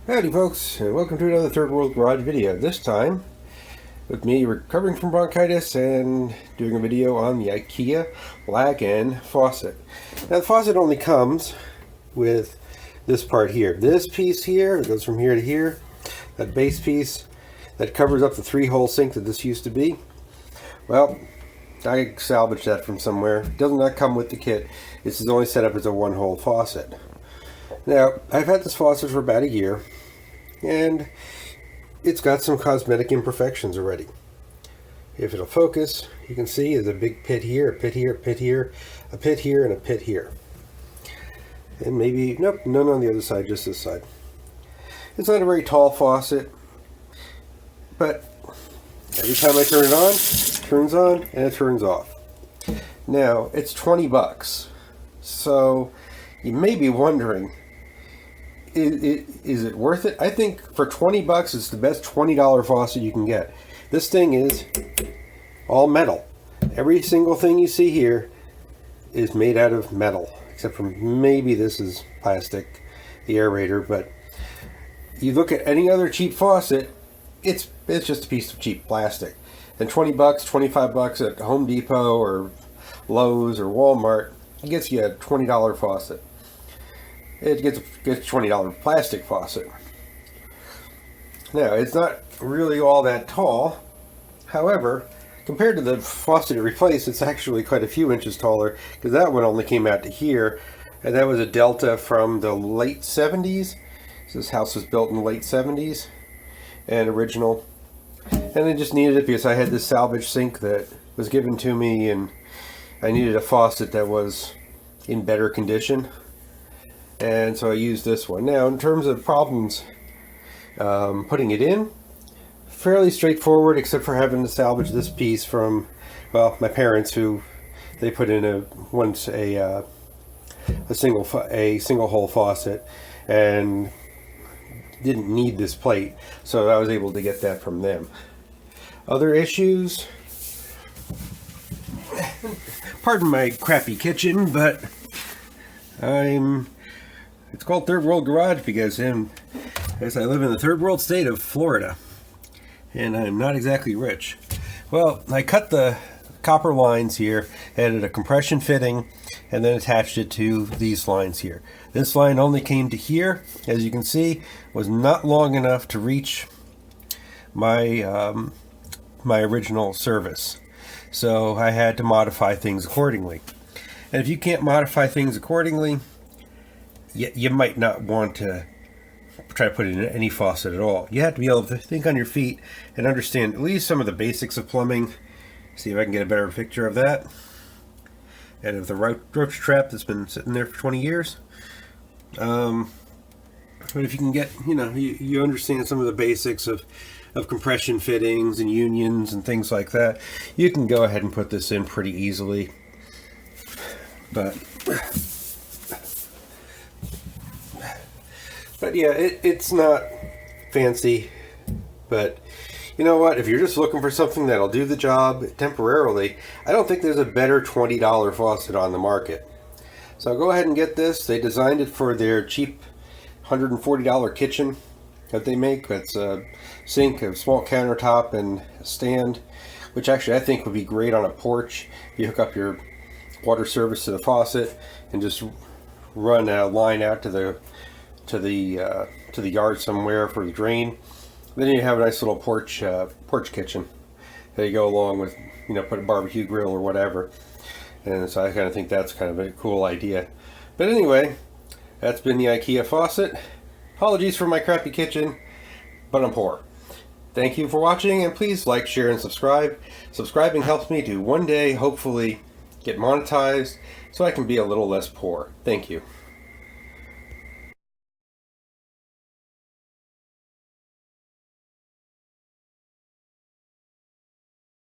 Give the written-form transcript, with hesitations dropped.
Howdy folks, and welcome to another Third World Garage video. This time, with me recovering from bronchitis and doing a video on the IKEA LAGAN faucet. Now the faucet only comes with this part here. This piece here, it goes from here to here. That base piece that covers up the 3-hole sink that this used to be. Well, I salvaged that from somewhere. It does not come with the kit. This is only set up as a 1-hole faucet. Now, I've had this faucet for about a year, and it's got some cosmetic imperfections already. If it'll focus, you can see there's a big pit here, a pit here, a pit here, a pit here, and a pit here. And maybe, nope, none on the other side, just this side. It's not a very tall faucet, but every time I turn it on, it turns on and it turns off. Now, it's 20 bucks. So, you may be wondering, is it worth it? I think for 20 bucks, it's the best $20 faucet you can get. This thing is all metal. Every single thing you see here is made out of metal, except for maybe this is plastic, the aerator. But you look at any other cheap faucet, it's just a piece of cheap plastic. And 20 bucks, 25 bucks at Home Depot or Lowe's or Walmart, it gets you a $20 faucet. It gets $20 plastic faucet. Now, it's not really all that tall. However, compared to the faucet it replaced, it's actually quite a few inches taller, because that one only came out to here, and that was a Delta from the late 70s. So this house was built in the late 70s and original. And I just needed it because I had this salvage sink that was given to me, and I needed a faucet that was in better condition. And so I used this one. Now, in terms of problems putting it in, fairly straightforward, except for having to salvage this piece from, well, my parents, who they put in a single hole faucet and didn't need this plate, so I was able to get that from them. Other issues, pardon my crappy kitchen, but it's called Third World Garage because as I live in the third world state of Florida, and I'm not exactly rich. Well, I cut the copper lines here, added a compression fitting, and then attached it to these lines here. This line only came to here, as you can see, was not long enough to reach my my original service. So I had to modify things accordingly. And if you can't modify things accordingly, you might not want to try to put it in any faucet at all. You have to be able to think on your feet and understand at least some of the basics of plumbing. See if I can get a better picture of that. And of the roach trap that's been sitting there for 20 years. But if you can get, you understand some of the basics of compression fittings and unions and things like that, you can go ahead and put this in pretty easily. But yeah, it's not fancy, but you know what? If you're just looking for something that'll do the job temporarily, I don't think there's a better $20 faucet on the market. So go ahead and get this. They designed it for their cheap $140 kitchen that they make. That's a sink, a small countertop, and a stand, which actually I think would be great on a porch. You hook up your water service to the faucet and just run a line out to the yard somewhere for the drain. Then you have a nice little porch kitchen that you go along with, put a barbecue grill or whatever. And so I kind of think that's kind of a cool idea. But anyway, that's been the IKEA faucet. Apologies for my crappy kitchen, but I'm poor. Thank you for watching, and please like, share, and subscribe. Subscribing helps me to one day hopefully get monetized so I can be a little less poor. Thank you.